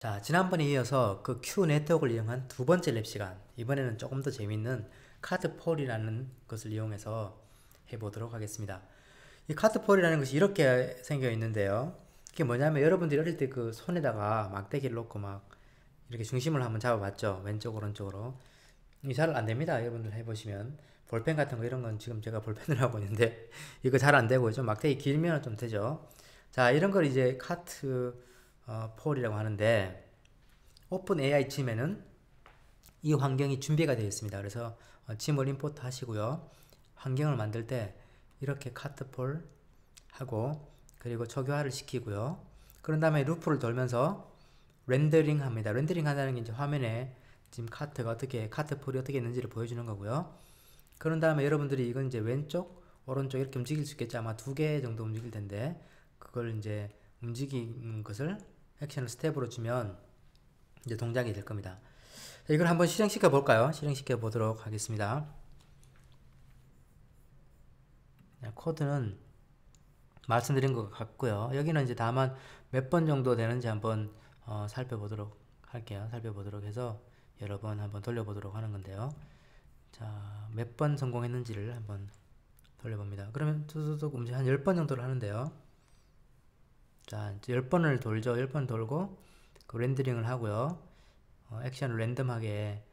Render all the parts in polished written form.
자, 지난번에 이어서 그 Q 네트워크를 이용한 두 번째 랩 시간. 이번에는 조금 더 재밌는 카드폴이라는 것을 이용해서 해보도록 하겠습니다. 이 카드폴이라는 것이 이렇게 생겨 있는데요. 이게 뭐냐면 여러분들이 어릴 때 그 손에다가 막대기를 놓고 막 이렇게 중심을 한번 잡아봤죠. 왼쪽, 오른쪽으로. 이게 잘 안 됩니다. 여러분들 해보시면. 볼펜 같은 거 이런 건 지금 제가 볼펜을 하고 있는데 이거 잘 안 되고 좀 막대기 길면 좀 되죠. 자, 이런 걸 이제 카트 폴이라고 하는데 오픈 AI 짐에는 이 환경이 준비가 되어 있습니다. 그래서 짐을 임포트 하시고요. 환경을 만들 때 이렇게 카트폴 하고 그리고 초기화를 시키고요. 그런 다음에 루프를 돌면서 렌더링 합니다. 렌더링 한다는 게 이제 화면에 지금 카트폴이 어떻게 있는지를 보여주는 거고요. 그런 다음에 여러분들이 이건 이제 왼쪽, 오른쪽 이렇게 움직일 수 있겠죠. 아마 두 개 정도 움직일 텐데 그걸 이제 움직이는 것을 액션을 스텝으로 주면 이제 동작이 될 겁니다. 이걸 한번 실행시켜 볼까요? 실행시켜 보도록 하겠습니다. 코드는 말씀드린 것 같고요. 여기는 이제 다만 몇 번 정도 되는지 한번 살펴보도록 할게요. 살펴보도록 해서 여러 번 한번 돌려보도록 하는 건데요. 자, 몇 번 성공했는지를 한번 돌려봅니다. 그러면 뚜두둑 움직임 한 10번 정도를 하는데요. 자, 이제 10번을 돌죠. 10번 돌고 그 렌더링을 하고요. 액션을 랜덤하게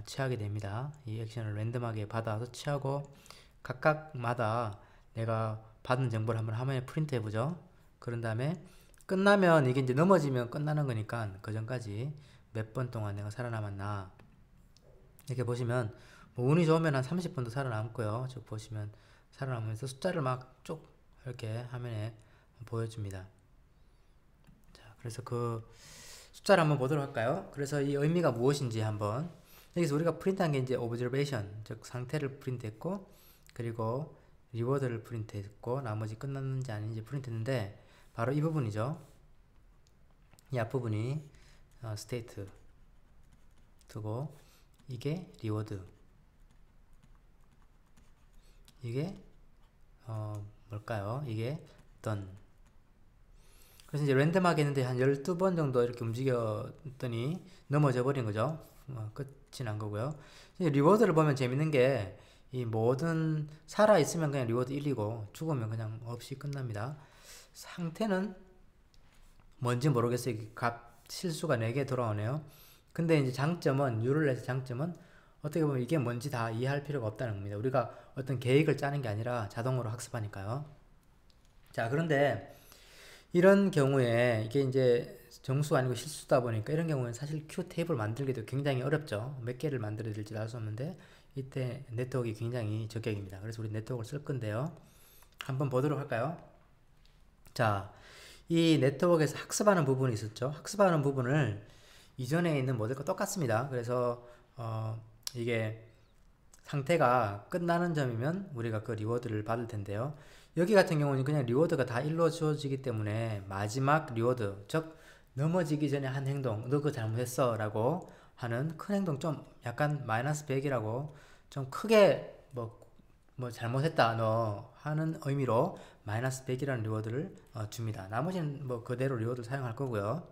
취하게 됩니다. 이 액션을 랜덤하게 받아서 취하고 각각마다 내가 받은 정보를 한번 화면에 프린트 해보죠. 그런 다음에 끝나면 이게 이제 넘어지면 끝나는 거니까 그 전까지 몇 번 동안 내가 살아남았나 이렇게 보시면 뭐 운이 좋으면 한 30분도 살아남고요. 쭉 보시면 살아남으면서 숫자를 막 쭉 이렇게 화면에 보여줍니다. 자, 그래서 그 숫자를 한번 보도록 할까요? 그래서 이 의미가 무엇인지 한번 여기서 우리가 프린트한 게 이제 observation 즉 상태를 프린트했고 그리고 리워드를 프린트했고 나머지 끝났는지 아닌지 프린트했는데 바로 이 부분이죠. 이 앞부분이 state 두고 이게 리워드 이게 뭘까요? 이게 done. 그래서 이제 랜덤하게 했는데 한 12번 정도 이렇게 움직였더니 넘어져 버린 거죠. 끝이 난 거고요. 리워드를 보면 재밌는 게 이 모든 살아있으면 그냥 리워드 1이고 죽으면 그냥 없이 끝납니다. 상태는 뭔지 모르겠어요. 값 실수가 4개 돌아오네요. 근데 이제 장점은 유를렛의 장점은 어떻게 보면 이게 뭔지 다 이해할 필요가 없다는 겁니다. 우리가 어떤 계획을 짜는 게 아니라 자동으로 학습하니까요. 자, 그런데 이런 경우에 이게 이제 정수가 아니고 실수다 보니까 이런 경우는 사실 Q 테이블 만들기도 굉장히 어렵죠. 몇 개를 만들어야 될지 알 수 없는데 이때 네트워크가 굉장히 저격입니다. 그래서 우리 네트워크를 쓸 건데요. 한번 보도록 할까요? 자, 이 네트워크에서 학습하는 부분이 있었죠. 학습하는 부분을 이전에 있는 모델과 똑같습니다. 그래서 이게 상태가 끝나는 점이면 우리가 그 리워드를 받을 텐데요. 여기 같은 경우는 그냥 리워드가 다 일로 주어지기 때문에 마지막 리워드, 즉 넘어지기 전에 한 행동, 너 그거 잘못했어 라고 하는 큰 행동, 좀 약간 마이너스 100이라고 좀 크게 뭐 잘못했다 너 하는 의미로 마이너스 100이라는 리워드를 줍니다. 나머지는 뭐 그대로 리워드를 사용할 거고요.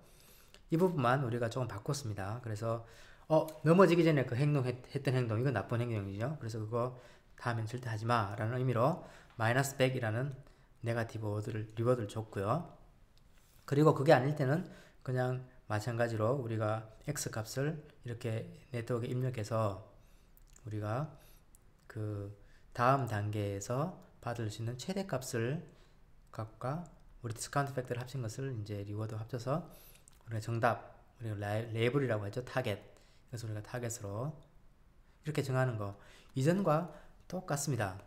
이 부분만 우리가 조금 바꿨습니다. 그래서 넘어지기 전에 그 했던 행동 이건 나쁜 행동이죠. 그래서 그거 다음엔 절대 하지마 라는 의미로 마이너스 100이라는 네거티브 리워드를 줬고요. 그리고 그게 아닐 때는 그냥 마찬가지로 우리가 x 값을 이렇게 네트워크에 입력해서 우리가 그 다음 단계에서 받을 수 있는 최대 값을 값과 우리 디스카운트 팩터를 합친 것을 이제 리워드 합쳐서 우리가 정답, 우리가 레이블이라고 했죠. 타겟. 그래서 우리가 타겟으로 이렇게 정하는 거 이전과 똑같습니다.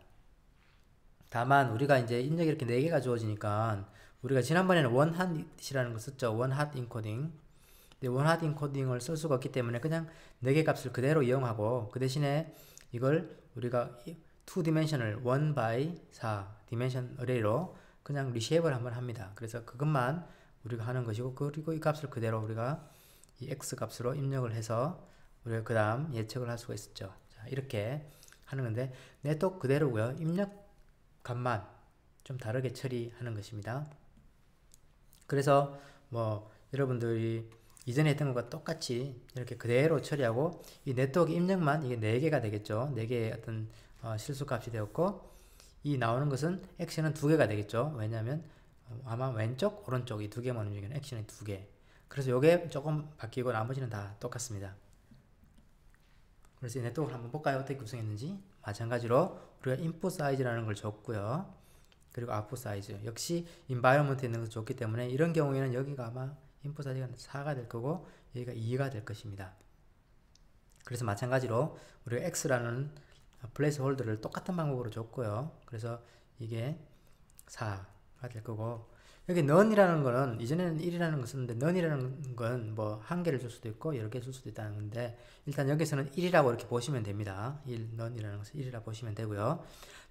다만 우리가 이제 입력이 이렇게 4개가 주어지니까 우리가 지난번에는 원핫이라는 거 썼죠. 원핫 인코딩. 근데 원핫 인코딩을 쓸 수가 없기 때문에 그냥 4개 값을 그대로 이용하고 그 대신에 이걸 우리가 2dimensional 1 by 4 dimension array로 그냥 리쉐입을 한번 합니다. 그래서 그것만 우리가 하는 것이고 그리고 이 값을 그대로 우리가 이 x 값으로 입력을 해서 우리가 그 다음 예측을 할 수가 있었죠. 자, 이렇게 하는 건데 네트워크 그대로고요. 입력 값만 좀 다르게 처리하는 것입니다. 그래서 뭐 여러분들이 이전에 했던 것과 똑같이 이렇게 그대로 처리하고 이 네트워크 입력만 이게 4개가 되겠죠. 4개의 어떤 실수값이 되었고 이 나오는 것은 액션은 2개가 되겠죠. 왜냐하면 아마 왼쪽 오른쪽 이 2개만 움직이는 액션이 2개. 그래서 요게 조금 바뀌고 나머지는 다 똑같습니다. 그래서 이 네트워크를 한번 볼까요? 어떻게 구성했는지. 마찬가지로 우리가 인풋 사이즈라는 걸 줬고요. 그리고 아웃풋 사이즈 역시 인바이러먼트에 있는 것을 줬기 때문에 이런 경우에는 여기가 아마 인풋 사이즈가 4가 될 거고 여기가 2가 될 것입니다. 그래서 마찬가지로 우리가 x라는 플레이스 홀더를 똑같은 방법으로 줬고요. 그래서 이게 4가 될 거고 여기 none이라는 거는 이전에는 1이라는 거 썼는데 none이라는 건 뭐 한 개를 줄 수도 있고 여러 개 줄 수도 있다는 건데 일단 여기서는 1이라고 이렇게 보시면 됩니다. 1 none이라는 것을 1이라고 보시면 되고요.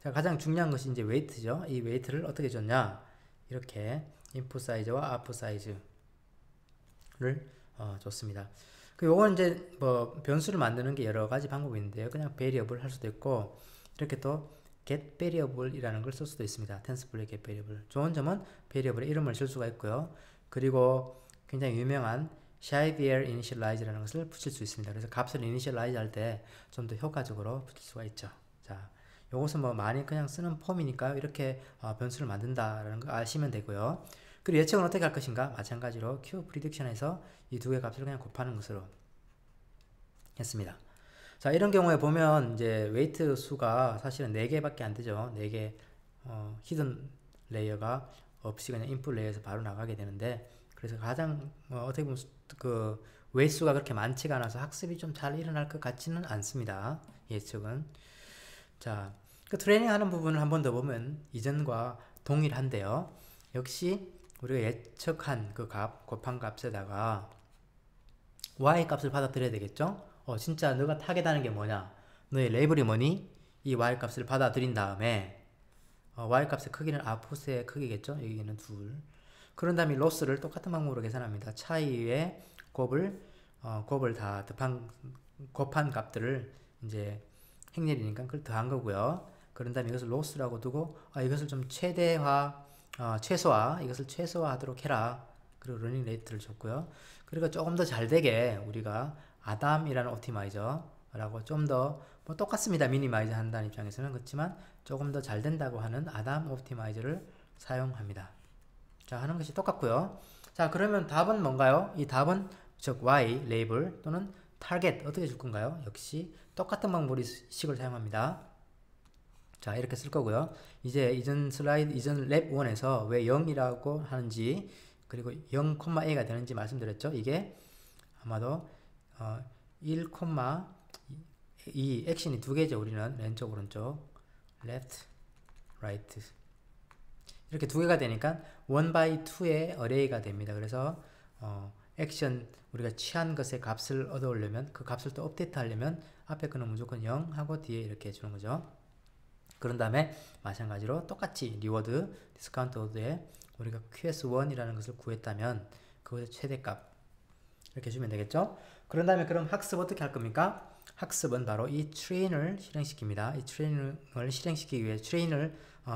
자, 가장 중요한 것이 이제 웨이트죠. 이 웨이트를 어떻게 줬냐? 이렇게 인풋 사이즈와 아웃풋 사이즈를 줬습니다. 그 요건 이제 뭐 변수를 만드는 게 여러 가지 방법이 있는데요. 그냥 variable 할 수도 있고 이렇게 또 get variable이라는 걸 쓸 수도 있습니다. tensorflow get variable. 좋은 점은 variable의 이름을 줄 수가 있고요. 그리고 굉장히 유명한 Xavier initialize라는 것을 붙일 수 있습니다. 그래서 값을 initialize 할 때 좀 더 효과적으로 붙일 수가 있죠. 자, 요것은 뭐 많이 그냥 쓰는 폼이니까 이렇게 변수를 만든다라는 거 아시면 되고요. 그리고 예측은 어떻게 할 것인가? 마찬가지로 Q prediction에서 이 2개 값을 그냥 곱하는 것으로 했습니다. 자, 이런 경우에 보면 이제 웨이트 수가 사실은 4개밖에 안 되죠. 4개 히든 레이어가 없이 그냥 인풋 레이어에서 바로 나가게 되는데 그래서 가장 어떻게 보면 그 웨이트 수가 그렇게 많지가 않아서 학습이 좀 잘 일어날 것 같지는 않습니다. 예측은. 자, 그 트레이닝 하는 부분을 한 번 더 보면 이전과 동일한데요. 역시 우리가 예측한 그 값, 곱한 값에다가 y 값을 받아들여야 되겠죠? 진짜 너가 타겟하는 게 뭐냐? 너의 레이블이 뭐니? 이 y 값을 받아들인 다음에 y 값의 크기는 아웃풋의 크기겠죠? 여기는 2. 그런 다음에 로스를 똑같은 방법으로 계산합니다. 차이의 곱을 다 곱한 값들을 이제 행렬이니까 그걸 더한 거고요. 그런 다음에 이것을 로스라고 두고 이것을 좀 최소화, 이것을 최소화하도록 해라. 그리고 러닝 레이트를 줬고요. 그리고 조금 더 잘 되게 우리가 아담이라는 옵티마이저라고 좀 더 뭐 똑같습니다. 미니마이저 한다는 입장에서는 그렇지만 조금 더 잘 된다고 하는 아담 옵티마이저를 사용합니다. 자, 하는 것이 똑같고요. 자, 그러면 답은 뭔가요? 이 답은 즉 y 레이블 또는 타겟 어떻게 줄 건가요? 역시 똑같은 방법식을 사용합니다. 자, 이렇게 쓸 거고요. 이제 이전 랩 1에서 왜 0이라고 하는지 그리고 0,a가 되는지 말씀드렸죠. 이게 아마도 1, 2 액션이 2개죠. 우리는 왼쪽 오른쪽 left, right 이렇게 2개가 되니까 1/2의 어레이가 됩니다. 그래서 액션 우리가 취한 것의 값을 얻어오려면 그 값을 또 업데이트 하려면 앞에 거는 무조건 0 하고 뒤에 이렇게 해주는 거죠. 그런 다음에 마찬가지로 똑같이 리워드 디스카운트 오드에 우리가 QS1이라는 것을 구했다면 그것의 최대값 이렇게 주면 되겠죠. 그런 다음에 그럼 학습 어떻게 할 겁니까? 학습은 바로 이 트레인을 실행시킵니다. 이 트레인을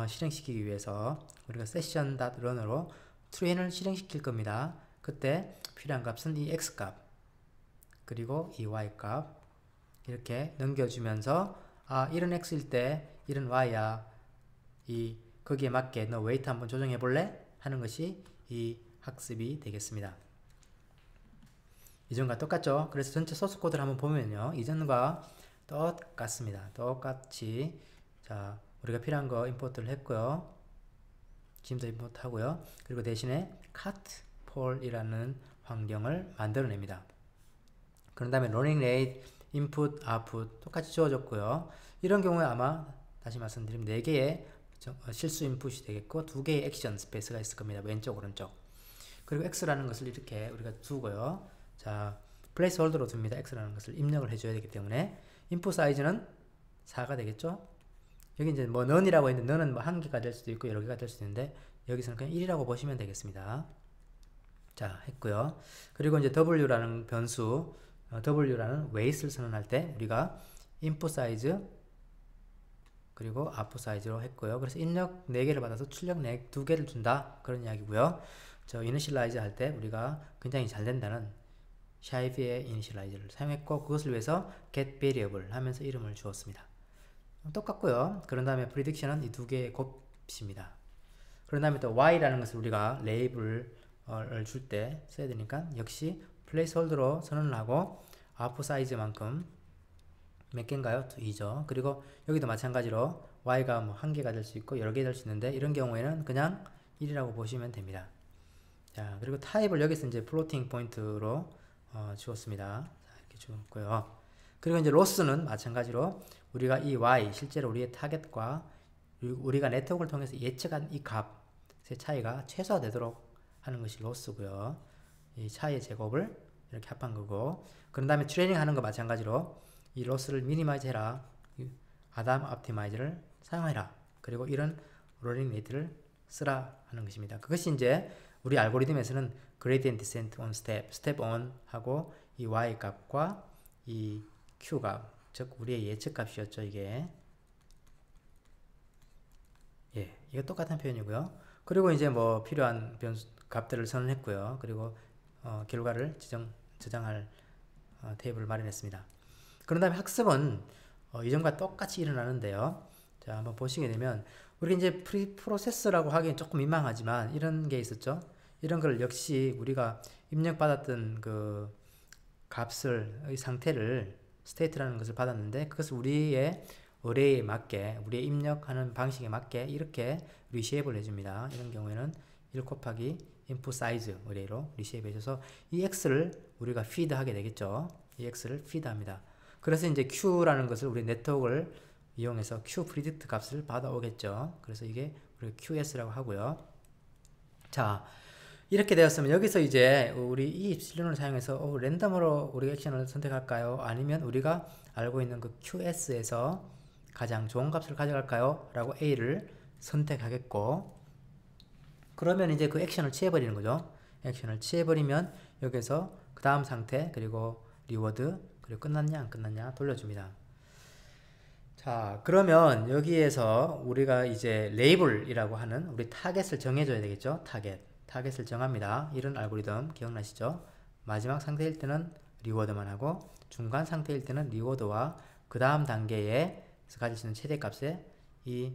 실행시키기 위해서 우리가 session.run으로 트레인을 실행시킬 겁니다. 그때 필요한 값은 이 x값 그리고 이 y값 이렇게 넘겨주면서 이런 x일 때 이런 y야 거기에 맞게 너 웨이트 한번 조정해 볼래? 하는 것이 이 학습이 되겠습니다. 이전과 똑같죠? 그래서 전체 소스 코드를 한번 보면요. 이전과 똑같습니다. 똑같이 자 우리가 필요한 거 임포트를 했고요. 지금도 임포트 하고요. 그리고 대신에 cut pol이라는 환경을 만들어냅니다. 그런 다음에 running rate, input, output 똑같이 주어졌고요. 이런 경우에 아마 다시 말씀드리면 4개의 실수 인풋이 되겠고 2개의 액션 스페이스가 있을 겁니다. 왼쪽 오른쪽. 그리고 x라는 것을 이렇게 우리가 두고요. 자 플레이스 홀더로 둡니다. x라는 것을 입력을 해줘야 되기 때문에 인풋 사이즈는 4가 되겠죠. 여기 이제 뭐 none이라고 했는데 none은 뭐 1개가 될 수도 있고 여러 개가 될 수도 있는데 여기서는 그냥 1이라고 보시면 되겠습니다. 자 했고요. 그리고 이제 w라는 변수 w라는 weight을 선언할 때 우리가 input 사이즈 그리고 output 사이즈로 했고요. 그래서 입력 4개를 받아서 출력 2개를 준다 그런 이야기고요. 저 initialize 할 때 우리가 굉장히 잘 된다는 샤이프의 이니셜라이저를 사용했고 그것을 위해서 get variable 하면서 이름을 주었습니다. 똑같고요. 그런 다음에 prediction은 이 두 개의 곱입니다. 그런 다음에 또 y라는 것을 우리가 레이블을 줄 때 써야 되니까 역시 placeholder로 선언을 하고 output 사이즈만큼 몇 개인가요? 2죠. 그리고 여기도 마찬가지로 y가 뭐 한 개가 될 수 있고 여러 개 될 수 있는데 이런 경우에는 그냥 1이라고 보시면 됩니다. 자, 그리고 타입을 여기서 이제 플로팅 포인트로 주었습니다. 자, 이렇게 주었고요. 그리고 이제 로스는 마찬가지로 우리가 이 y, 실제로 우리의 타겟과 우리가 네트워크를 통해서 예측한 이 값의 차이가 최소화되도록 하는 것이 로스고요. 이 차이의 제곱을 이렇게 합한 거고, 그런 다음에 트레이닝 하는 거 마찬가지로 이 로스를 미니마이즈 해라, 아담 옵티마이저를 사용해라, 그리고 이런 롤링 레이트를 쓰라 하는 것입니다. 그것이 이제 우리 알고리즘에서는 gradient descent on step, step on 하고 이 y 값과 이 q 값, 즉 우리의 예측 값이었죠. 이게 이거 똑같은 표현이고요. 그리고 이제 뭐 필요한 변수 값들을 선언했고요. 그리고 결과를 저장할 테이블을 마련했습니다. 그런 다음에 학습은 이전과 똑같이 일어나는데요. 자, 한번 보시게 되면 우리 이제 프로세스라고 하기엔 조금 민망하지만 이런 게 있었죠. 이런 걸 역시 우리가 입력받았던 그 값을, 이 상태를 state라는 것을 받았는데 그것을 우리의 어레이에 맞게, 우리의 입력하는 방식에 맞게 이렇게 리쉐입을 해줍니다. 이런 경우에는 1 곱하기 input size 어레이로 리쉐입 해줘서 이 x를 우리가 feed 하게 되겠죠. 이 x를 feed 합니다. 그래서 이제 q라는 것을 우리 네트워크를 이용해서 q predict 값을 받아오겠죠. 그래서 이게 우리 qs라고 하고요. 자, 이렇게 되었으면 여기서 이제 우리 이 입실론을 사용해서 랜덤으로 우리가 액션을 선택할까요? 아니면 우리가 알고 있는 그 qs에서 가장 좋은 값을 가져갈까요? 라고 a를 선택하겠고, 그러면 이제 그 액션을 취해버리는 거죠. 액션을 취해버리면 여기서 그 다음 상태, 그리고 리워드, 그리고 끝났냐 안 끝났냐 돌려줍니다. 자, 그러면 여기에서 우리가 이제 레이블이라고 하는 우리 타겟을 정해줘야 되겠죠. 타겟을 정합니다. 이런 알고리즘 기억나시죠? 마지막 상태일 때는 리워드만 하고 중간 상태일 때는 리워드와 그 다음 단계에 가질 수 있는 최대값에 이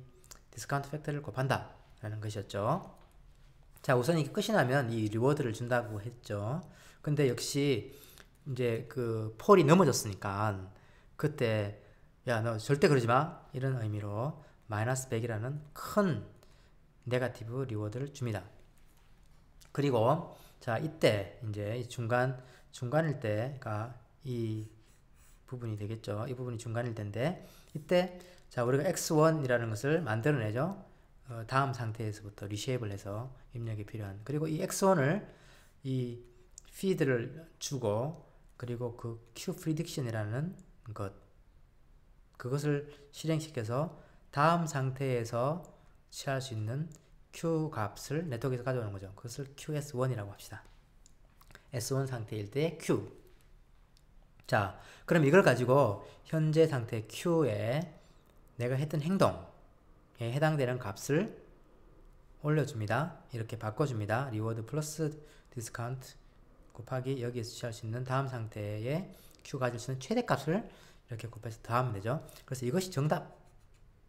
디스카운트 팩터를 곱한다 라는 것이었죠. 자, 우선 이게 끝이 나면 이 리워드를 준다고 했죠. 근데 역시 이제 그 폴이 넘어졌으니까 그때 야, 너 절대 그러지 마 이런 의미로 마이너스 100이라는 큰 네거티브 리워드를 줍니다. 그리고 자, 이때 이제 중간일 때가 이 부분이 되겠죠. 이 부분이 중간일 텐데 이때 자, 우리가 x1이라는 것을 만들어내죠. 다음 상태에서부터 리쉐입을 해서 입력이 필요한, 그리고 이 x1을 이 feed를 주고 그리고 그 q prediction이라는 그것을 실행시켜서 다음 상태에서 취할 수 있는 q 값을 네트워크에서 가져오는 거죠. 그것을 qs1이라고 합시다. s1 상태일 때 q. 자, 그럼 이걸 가지고 현재 상태 q에 내가 했던 행동에 해당되는 값을 올려줍니다. 이렇게 바꿔줍니다. 리워드 플러스 디스카운트 곱하기 여기에서 취할 수 있는 다음 상태에 q 가질 수 있는 최대값을 이렇게 곱해서 더하면 되죠. 그래서 이것이 정답.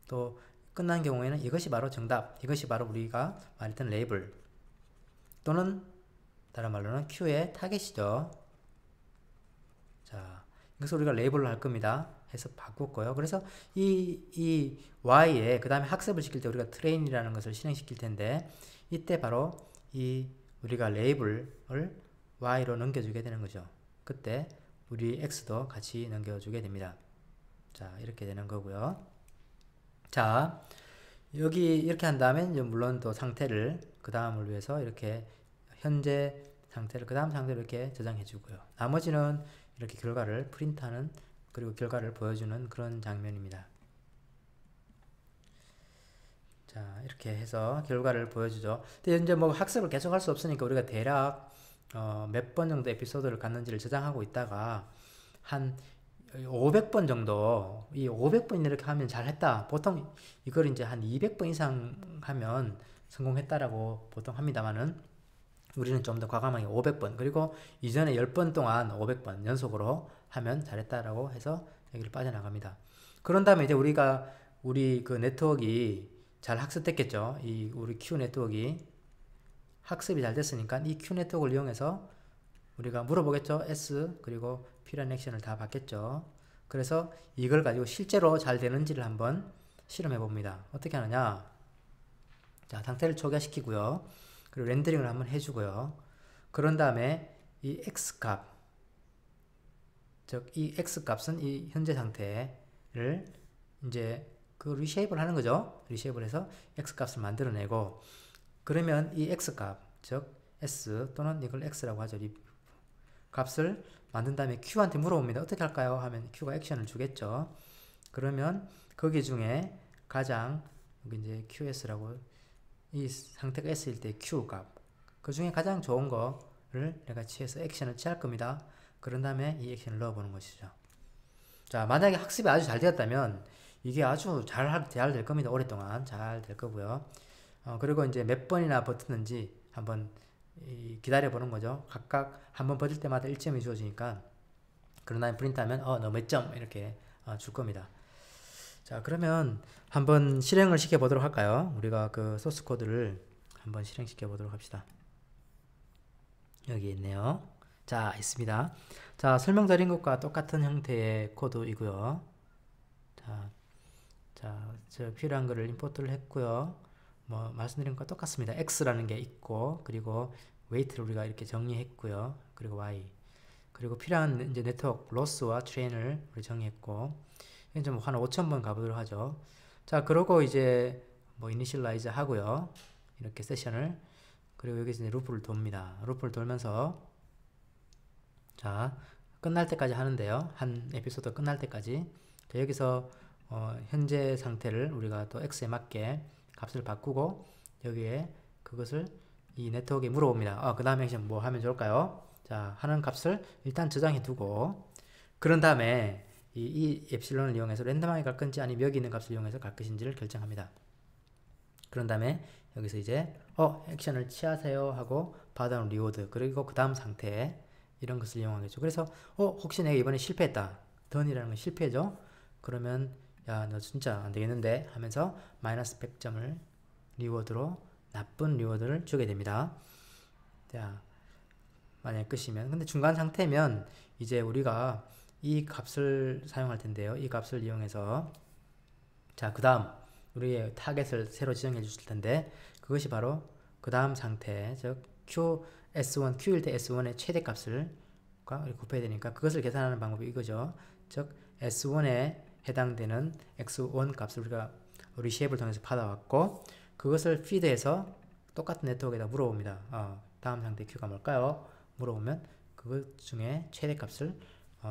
또 끝난 경우에는 이것이 바로 정답. 이것이 바로 우리가 말했던 레이블 또는 다른 말로는 q의 타겟이죠. 자, 이것을 우리가 레이블로 할 겁니다. 해서 바꿨고요. 그래서 이 y에 그 다음에 학습을 시킬 때 우리가 트레인이라는 것을 실행시킬 텐데 이때 바로 이 우리가 레이블을 y로 넘겨주게 되는 거죠. 그때 우리 x도 같이 넘겨주게 됩니다. 자, 이렇게 되는 거고요. 자, 여기 이렇게 한 다음에 물론 또 상태를 그 다음을 위해서 이렇게 현재 상태를 그 다음 상태로 이렇게 저장해 주고요. 나머지는 이렇게 결과를 프린트하는, 그리고 결과를 보여주는 그런 장면입니다. 자, 이렇게 해서 결과를 보여주죠. 근데 이제 뭐 학습을 계속 할 수 없으니까 우리가 대략 몇 번 정도 에피소드를 갔는지를 저장하고 있다가 한 500번 정도, 이 500번 이렇게 하면 잘했다. 보통 이걸 이제 한 200번 이상 하면 성공했다라고 보통 합니다만은 우리는 좀 더 과감하게 500번, 그리고 이전에 10번 동안 500번 연속으로 하면 잘했다라고 해서 여기를 빠져나갑니다. 그런 다음에 이제 우리 그 네트워크가 잘 학습됐겠죠. 우리 Q 네트워크가 학습이 잘 됐으니까 이 Q 네트워크를 이용해서 우리가 물어보겠죠. S 그리고 필요한 액션을 다 받겠죠. 그래서 이걸 가지고 실제로 잘 되는지를 한번 실험해 봅니다. 어떻게 하느냐. 자, 상태를 초기화시키고요. 그리고 렌더링을 한번 해주고요. 그런 다음에 이 X값, 즉 이 X값은 이 현재 상태를 이제 그 리쉐이프를 하는 거죠. 리쉐이프를 해서 X값을 만들어내고, 그러면 이 X값, 즉 S 또는 이걸 X라고 하죠. 이 값을 만든 다음에 Q한테 물어봅니다. 어떻게 할까요? 하면 Q가 액션을 주겠죠. 그러면 거기 중에 가장 여기 이제 QS라고, 이 상태가 S일 때 Q 값, 그 중에 가장 좋은 거를 내가 취해서 액션을 취할 겁니다. 그런 다음에 이 액션을 넣어보는 것이죠. 자, 만약에 학습이 아주 잘 되었다면 이게 아주 잘 될 겁니다. 오랫동안 잘 될 거고요. 그리고 이제 몇 번이나 버텼는지 한번 기다려 보는 거죠. 각각 한번 버틸 때마다 1점이 주어지니까, 그런 다음에 프린트하면 너 몇 점 이렇게 줄 겁니다. 자, 그러면 한번 실행을 시켜 보도록 할까요? 우리가 그 소스 코드를 한번 실행시켜 보도록 합시다. 여기 있네요. 자, 있습니다. 자, 설명드린 것과 똑같은 형태의 코드이고요. 저 필요한 거를 임포트를 했고요. 뭐 말씀드린 것과 똑같습니다. X라는 게 있고, 그리고 웨이트를 우리가 이렇게 정리했고요. 그리고 Y, 그리고 필요한 이제 네트워크 로스와 트레인을 우리 정리했고, 이제 좀 한 5,000번 가보도록 하죠. 자, 그러고 이제 뭐 이니셜라이즈 하고요. 이렇게 세션을, 그리고 여기서 이제 루프를 돕니다. 루프를 돌면서, 자, 끝날 때까지 하는데요. 한 에피소드 끝날 때까지. 자, 여기서 현재 상태를 우리가 또 X에 맞게 값을 바꾸고, 여기에 그것을 이 네트워크에 물어봅니다. 그 다음에 액션 뭐 하면 좋을까요? 자, 하는 값을 일단 저장해 두고, 그런 다음에 이 엡실론을 이용해서 랜덤하게 갈 건지 아니면 여기 있는 값을 이용해서 갈 것인지를 결정합니다. 그런 다음에 여기서 이제 액션을 취하세요 하고 받아온 리워드, 그리고 그 다음 상태, 이런 것을 이용하겠죠. 그래서 혹시 내가 이번에 실패했다, 던이라는 건 실패죠. 그러면 야, 너 진짜 안 되겠는데 하면서 마이너스 100점을 리워드로, 나쁜 리워드를 주게 됩니다. 자, 만약에 끝이면, 근데 중간 상태면 이제 우리가 이 값을 사용할 텐데요. 이 값을 이용해서, 자, 그 다음 우리의 타겟을 새로 지정해 주실 텐데, 그것이 바로 그 다음 상태, 즉 QS1, Q일 때 S1의 최대값을 곱해야 되니까 그것을 계산하는 방법이 이거죠. 즉 S1에 해당되는 X1 값을 우리가 리쉐이프를 통해서 받아왔고, 그것을 피드해서 똑같은 네트워크에다 물어봅니다. 다음 상태 Q가 뭘까요? 물어보면 그것 중에 최대값을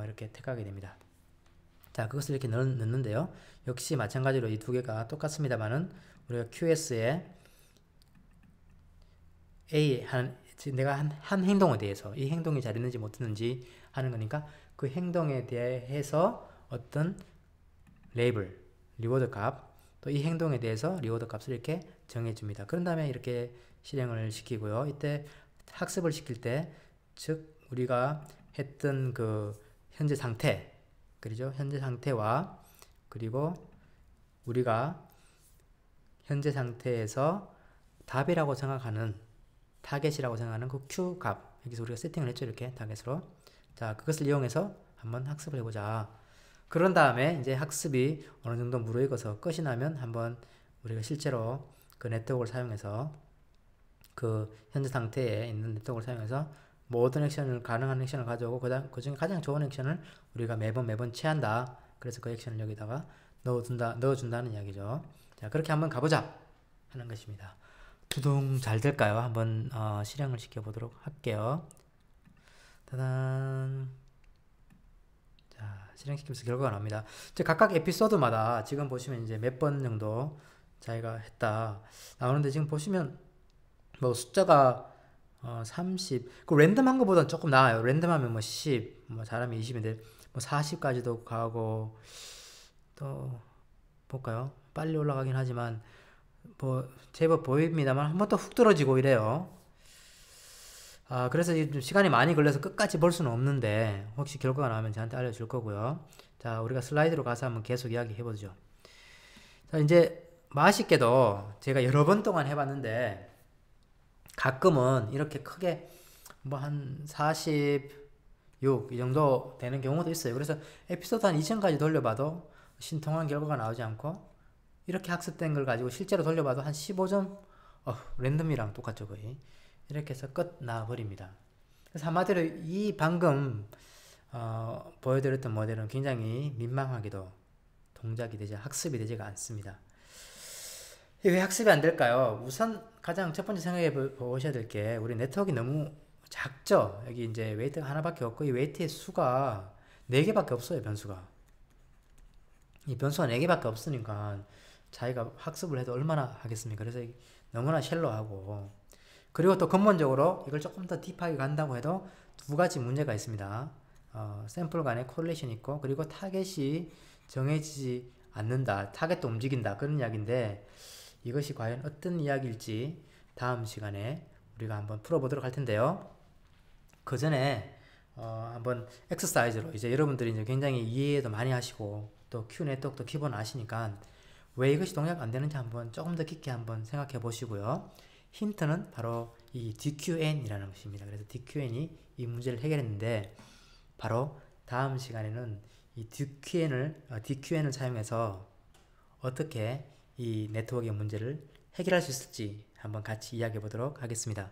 이렇게 택하게 됩니다. 자, 그것을 이렇게 넣는데요. 역시 마찬가지로 이 두 개가 똑같습니다만은, 우리가 QS에 내가 한 행동에 대해서 이 행동이 잘했는지 못했는지 하는 거니까, 그 행동에 대해서 어떤 레이블, 리워드 값, 또 이 행동에 대해서 리워드 값을 이렇게 정해줍니다. 그런 다음에 이렇게 실행을 시키고요. 이때 학습을 시킬 때, 즉 우리가 했던 그 현재 상태, 그죠? 현재 상태와, 그리고 우리가 현재 상태에서 답이라고 생각하는, 타겟이라고 생각하는 그 Q 값, 여기서 우리가 세팅을 했죠. 이렇게 타겟으로. 자, 그것을 이용해서 한번 학습을 해보자. 그런 다음에 이제 학습이 어느 정도 무르익어서 끝이 나면 한번 우리가 실제로 그 네트워크를 사용해서, 그 현재 상태에 있는 네트워크를 사용해서 모든 액션을, 가능한 액션을 가져오고, 그 중에 가장 좋은 액션을 우리가 매번 취한다. 그래서 그 액션을 여기다가 넣어준다는 이야기죠. 자, 그렇게 한번 가보자 하는 것입니다. 두둥, 잘 될까요? 한번 실행을 시켜보도록 할게요. 따단. 자, 실행시키면서 결과가 나옵니다. 이제 각각 에피소드마다 지금 보시면 이제 몇 번 정도 자기가 했다 나오는데, 지금 보시면 뭐 숫자가 30, 그 랜덤한 것보다는 조금 나아요. 랜덤하면 뭐 10, 뭐 잘하면 20인데 뭐 40까지도 가고, 또 볼까요? 빨리 올라가긴 하지만 뭐 제법 보입니다만 한 번 또 훅 떨어지고 이래요. 그래서 좀 시간이 많이 걸려서 끝까지 볼 수는 없는데 혹시 결과가 나오면 저한테 알려줄 거고요. 자, 우리가 슬라이드로 가서 한번 계속 이야기 해보죠. 자, 이제 맛있게도 제가 여러 번 동안 해봤는데 가끔은 이렇게 크게 뭐 한 46 이 정도 되는 경우도 있어요. 그래서 에피소드 한 2000까지 돌려봐도 신통한 결과가 나오지 않고 이렇게 학습된 걸 가지고 실제로 돌려봐도 한 15점 랜덤이랑 똑같죠 거의. 이렇게 해서 끝 나버립니다. 그래서 한마디로 이 방금 보여드렸던 모델은 굉장히 민망하게도 동작이 되지 학습이 되지가 않습니다. 왜 학습이 안 될까요? 우선 가장 첫 번째 생각해 보셔야 될 게 우리 네트워크가 너무 작죠. 여기 이제 웨이트가 하나밖에 없고 이 웨이트의 수가 4개밖에 없어요. 변수가 이 변수가 4개밖에 없으니까 자기가 학습을 해도 얼마나 하겠습니까? 그래서 너무나 쉘로하고, 그리고 또 근본적으로 이걸 조금 더 딥하게 간다고 해도 두 가지 문제가 있습니다. 샘플 간의 코릴레이션이 있고, 그리고 타겟이 정해지지 않는다, 타겟도 움직인다, 그런 이야기인데 이것이 과연 어떤 이야기일지 다음 시간에 우리가 한번 풀어보도록 할 텐데요. 그 전에 한번 엑서사이즈로 이제 여러분들이 이제 굉장히 이해도 많이 하시고 또 Q 네트워크도 기본 아시니까 왜 이것이 동작 안 되는지 한번 조금 더 깊게 한번 생각해 보시고요. 힌트는 바로 이 DQN이라는 것입니다. 그래서 DQN이 이 문제를 해결했는데 바로 다음 시간에는 이 DQN을 사용해서 어떻게 이 네트워크의 문제를 해결할 수 있을지 한번 같이 이야기해 보도록 하겠습니다.